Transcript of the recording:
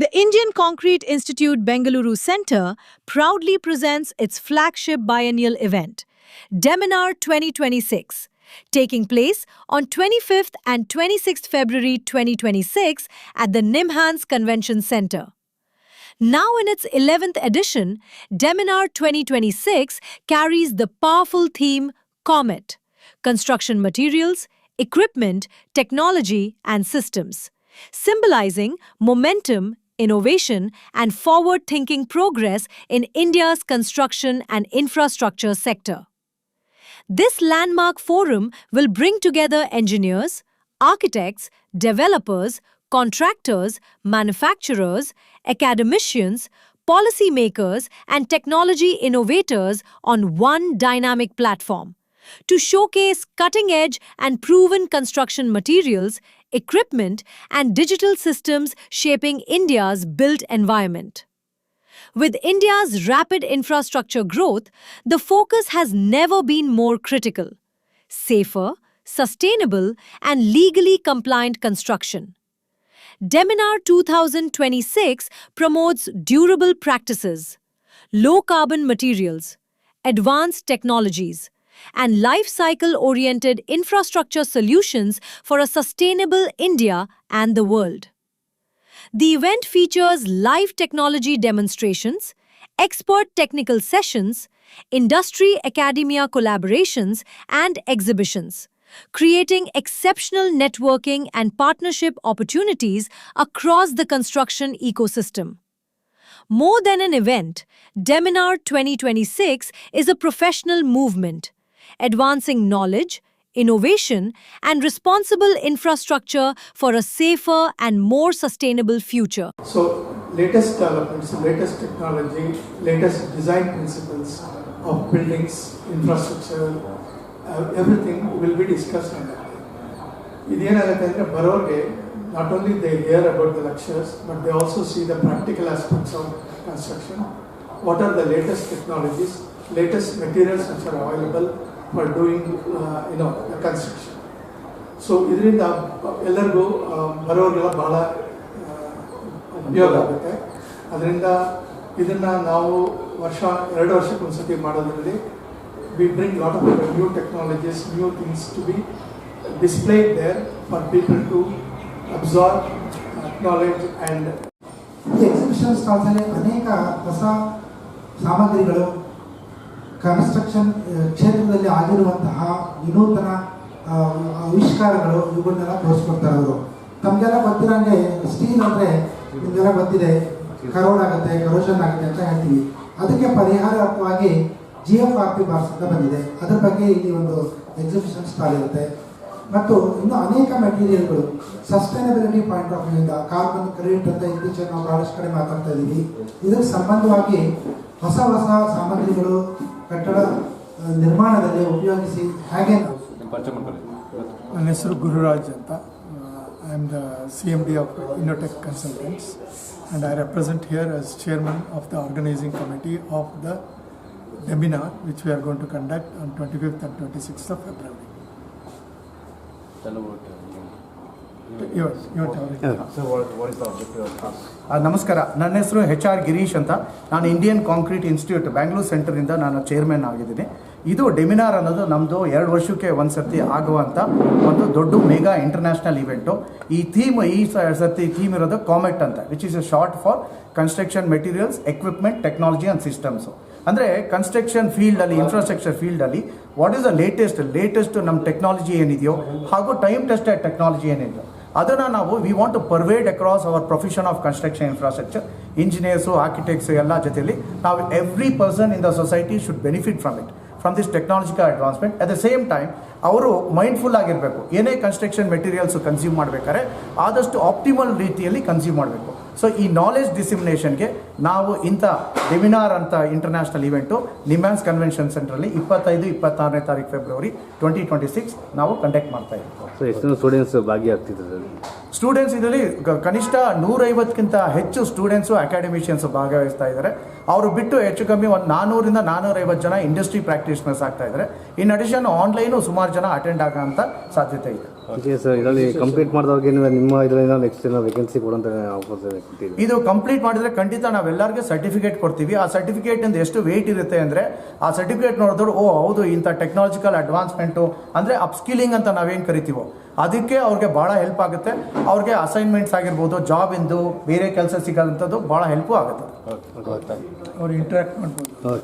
The Indian Concrete Institute Bengaluru Centre proudly presents its flagship biennial event, Deminar 2026, taking place on 25th and 26th February 2026 at the Nimhans Convention Centre. Now in its 11th edition, Deminar 2026 carries the powerful theme COMET, Construction Materials, Equipment, Technology and Systems, symbolizing momentum, innovation and forward-thinking progress in India's construction and infrastructure sector. This landmark forum will bring together engineers, architects, developers, contractors, manufacturers, academicians, policymakers, and technology innovators on one dynamic platform to showcase cutting-edge and proven construction materials, equipment, and digital systems shaping India's built environment. With India's rapid infrastructure growth, the focus has never been more critical: safer, sustainable, and legally compliant construction. Deminar 2026 promotes durable practices, low-carbon materials, advanced technologies, and life cycle-oriented infrastructure solutions for a sustainable India and the world. The event features live technology demonstrations, expert technical sessions, industry-academia collaborations, and exhibitions, creating exceptional networking and partnership opportunities across the construction ecosystem. More than an event, Deminar 2026 is a professional movement, advancing knowledge, innovation, and responsible infrastructure for a safer and more sustainable future. So, latest developments, latest technology, latest design principles of buildings, infrastructure, everything will be discussed on that day. Not only they hear about the lectures, but they also see the practical aspects of construction. What are the latest technologies, latest materials which are available for doing the construction. So ಇದರಿಂದ ಎಲ್ಲರಿಗೂ ಬರೋರಿಗೆಲ್ಲ ಬಹಳ ಉಪಯೋಗ ಆಗುತ್ತೆ. ಅದರಿಂದ ಇದನ್ನ ನಾವು ಎರಡು ವರ್ಷಕ್ಕೊಂದ್ಸತಿ ಮಾಡೋದ್ರಲ್ಲಿ we bring lot of new technologies, new things to be displayed there for people to absorb, acknowledge and ಈ ಎಕ್ಸಿಬಿಷನ್ ಸ್ಟಾಲ್ಸ್ ಅಲ್ಲಿ ಅನೇಕ ಹೊಸ ಸಾಮಗ್ರಿಗಳು, ಕನ್ಸ್ಟ್ರಕ್ಷನ್ ಕ್ಷೇತ್ರದಲ್ಲಿ ಆಗಿರುವಂತಹ ವಿನೂತನ ಆವಿಷ್ಕಾರಗಳು ಇವುಗಳನ್ನೆಲ್ಲ ತೋರಿಸ್ಕೊಡ್ತಾರೆ ಅವರು. ತಮಗೆಲ್ಲ ಗೊತ್ತಿರೋಂಗೆ ಸ್ಟೀಲ್ ಅಂದರೆ ನಿಮಗೆಲ್ಲ ಗೊತ್ತಿದೆ, ಕರೋಡ್ ಆಗುತ್ತೆ, ಕರೋಷನ್ ಆಗುತ್ತೆ ಅಂತ ಹೇಳ್ತೀವಿ. ಅದಕ್ಕೆ ಪರಿಹಾರವಾಗಿ GFRP ಬಾರ್ಸ್ ಅಂತ ಬಂದಿದೆ. ಅದರ ಬಗ್ಗೆ ಇಲ್ಲಿ ಒಂದು ಎಕ್ಸಿಬಿಷನ್ ಸ್ಟಾಲ್ ಇರುತ್ತೆ. ಮತ್ತು ಇನ್ನು ಅನೇಕ ಮೆಟೀರಿಯಲ್ಗಳು ಸಸ್ಟೈನಬಿಲಿಟಿ ಪಾಯಿಂಟ್ ಆಫ್ ವ್ಯೂಯಿಂದ ಕಾರ್ಬನ್ ಕ್ರೆಡಿಟ್ ಅಂತ ಇತ್ತೀಚೆಗೆ ನಾವು ಬಹಳಷ್ಟು ಕಡೆ ಮಾತಾಡ್ತಾ ಇದ್ದೀವಿ. ಇದಕ್ಕೆ ಸಂಬಂಧವಾಗಿ ಹೊಸ ಹೊಸ ಸಾಮಗ್ರಿಗಳು ಕಟ್ಟಡ ನಿರ್ಮಾಣದಲ್ಲಿ ಉಪಯೋಗಿಸಿ ಹಾಗೆ. ನನ್ನ ಹೆಸರು ಗುರುರಾಜ್ ಅಂತ. I am the CMD of Innotech Consultants and I represent here as chairman of the organizing committee of the Deminar which we are going to conduct on 25th and 26th of February. ನಮಸ್ಕಾರ, ನನ್ನ ಹೆಸರು HR Girish ಅಂತ. ನಾನು Indian concrete institute Bangalore ಸೆಂಟರಿಂದ ನಾನು chairman ಆಗಿದ್ದೀನಿ. ಇದು ಡೆಮಿನಾರ್ ಅನ್ನೋದು ನಮ್ಮದು 2 ವರ್ಷಕ್ಕೆ ಒಂದು ಸರ್ತಿ ಆಗುವಂಥ ಒಂದು ದೊಡ್ಡ ಮೆಗಾ ಇಂಟರ್ನ್ಯಾಷನಲ್ ಇವೆಂಟು. ಈ ಸರ್ತಿ ಥೀಮ್ ಇರೋದು ಕಾಮೆಟ್ ಅಂತ, which is a short for construction materials, equipment, technology and systems. ಅಂದರೆ ಕನ್ಸ್ಟ್ರಕ್ಷನ್ ಫೀಲ್ಡಲ್ಲಿ, ಇನ್ಫ್ರಾಸ್ಟ್ರಕ್ಚರ್ ಫೀಲ್ಡಲ್ಲಿ ವಾಟ್ ಈಸ್ ದ ಲೇಟೆಸ್ಟ್ ನಮ್ಮ ಟೆಕ್ನಾಲಜಿ ಏನಿದೆಯೋ ಹಾಗೂ ಟೈಮ್ ಟೆಸ್ಟೆಡ್ ಟೆಕ್ನಾಲಜಿ ಏನಿದೆಯೋ ಅದನ್ನು ನಾವು we want to pervade across our profession of construction infrastructure. Engineers, architects ಎಲ್ಲ ಜೊತೆಯಲ್ಲಿ ನಾವು every person in the society should benefit from this technological advancement. At the same time ಅವರು mindful ಆಗಿರಬೇಕು. ಏನೇ construction materials consume ಮಾಡಬೇಕಾದ್ರೆ ಆದಷ್ಟು optimal ರೀತಿಯಲ್ಲಿ consume ಮಾಡಬೇಕು. ಸೊ ಈ ನಾಲೆಜ್ ಡಿಸಿಮಿನೇಷನ್ಗೆ ನಾವು ಇಂಥ ಡೆಮಿನಾರ್ ಅಂತ ಇಂಟರ್ನ್ಯಾಷನಲ್ ಇವೆಂಟು ನಿಮ್ಯಾನ್ಸ್ ಕನ್ವೆನ್ಷನ್ ಸೆಂಟ್ರಲ್ಲಿ 25-26ನೇ ತಾರೀಕು ಫೆಬ್ರವರಿ 2026 ನಾವು ಕಂಡಕ್ಟ್ ಮಾಡ್ತಾ ಇದ್ದೀವಿ. ಸೊ ಎಷ್ಟು ಸ್ಟೂಡೆಂಟ್ಸ್ ಭಾಗಿಯಾಗ್ತಿದ್ದಾರೆ? ಸ್ಟೂಡೆಂಟ್ಸ್ ಇದರಲ್ಲಿ ಕನಿಷ್ಠ 150ಕ್ಕಿಂತ ಹೆಚ್ಚು ಸ್ಟೂಡೆಂಟ್ಸು, ಅಕಾಡೆಮಿಷಿಯನ್ಸು ಭಾಗವಹಿಸ್ತಾ ಇದ್ದಾರೆ. ಅವರು ಬಿಟ್ಟು ಹೆಚ್ಚು ಕಮ್ಮಿ ಒಂದು 400-450 ಜನ ಇಂಡಸ್ಟ್ರಿ ಪ್ರಾಕ್ಟೀಷನರ್ಸ್ ಆಗ್ತಾ ಇದ್ದಾರೆ. ಇನ್ ಅಡಿಷನ್ ಆನ್ಲೈನು ಸುಮಾರು ಜನ ಅಟೆಂಡ್ ಆಗೋಂಥ ಸಾಧ್ಯತೆ ಇದೆ. ಓಕೆ ಸರ್, ಇದರಲ್ಲಿ ಕಂಪ್ಲೀಟ್ ಮಾಡಿದವ್ರಿಗೆ ನಿಮ್ಮ ಇದರಿಂದ ನೆಕ್ಸ್ಟ್ ಏನೋ ವೇಕೆನ್ಸಿ ಕೊಡೋಂಥ ಆಫರ್ಸ್ ಕೊಟ್ಟಿದ್ದೀವಿ. ಇದು ಕಂಪ್ಲೀಟ್ ಮಾಡಿದ್ರೆ ಖಂಡಿತ ನಾವೆಲ್ಲರಿಗೂ ಸರ್ಟಿಫಿಕೇಟ್ ಕೊಡ್ತೀವಿ. ಆ ಸರ್ಟಿಫಿಕೇಟಿಂದ ಎಷ್ಟು ವೆಯ್ಟ್ ಇರುತ್ತೆ ಅಂದರೆ, ಆ ಸರ್ಟಿಫಿಕೇಟ್ ನೋಡಿದ್ರು ಓ ಹೌದು ಇಂಥ ಟೆಕ್ನಾಲಜಿಕಲ್ ಅಡ್ವಾನ್ಸ್ಮೆಂಟು ಅಂದರೆ ಅಪ್ಸ್ಕಿಲಿಂಗ್ ಅಂತ ನಾವೇನು ಕರಿತೀವೋ ಅದಕ್ಕೆ ಅವ್ರಿಗೆ ಭಾಳ ಹೆಲ್ಪ್ ಆಗುತ್ತೆ. ಅವ್ರಿಗೆ ಅಸೈನ್ಮೆಂಟ್ಸ್ ಆಗಿರ್ಬೋದು, ಜಾಬಿಂದು ಬೇರೆ ಕೆಲಸ ಸಿಗೋಂಥದ್ದು ಭಾಳ ಹೆಲ್ಪು ಆಗುತ್ತೆ. ಓಕೆ ಅವ್ರು ಇಂಟ್ರ್ಯಾಕ್ಟ್ ಮಾಡ್ಬೋದು. ಓಕೆ.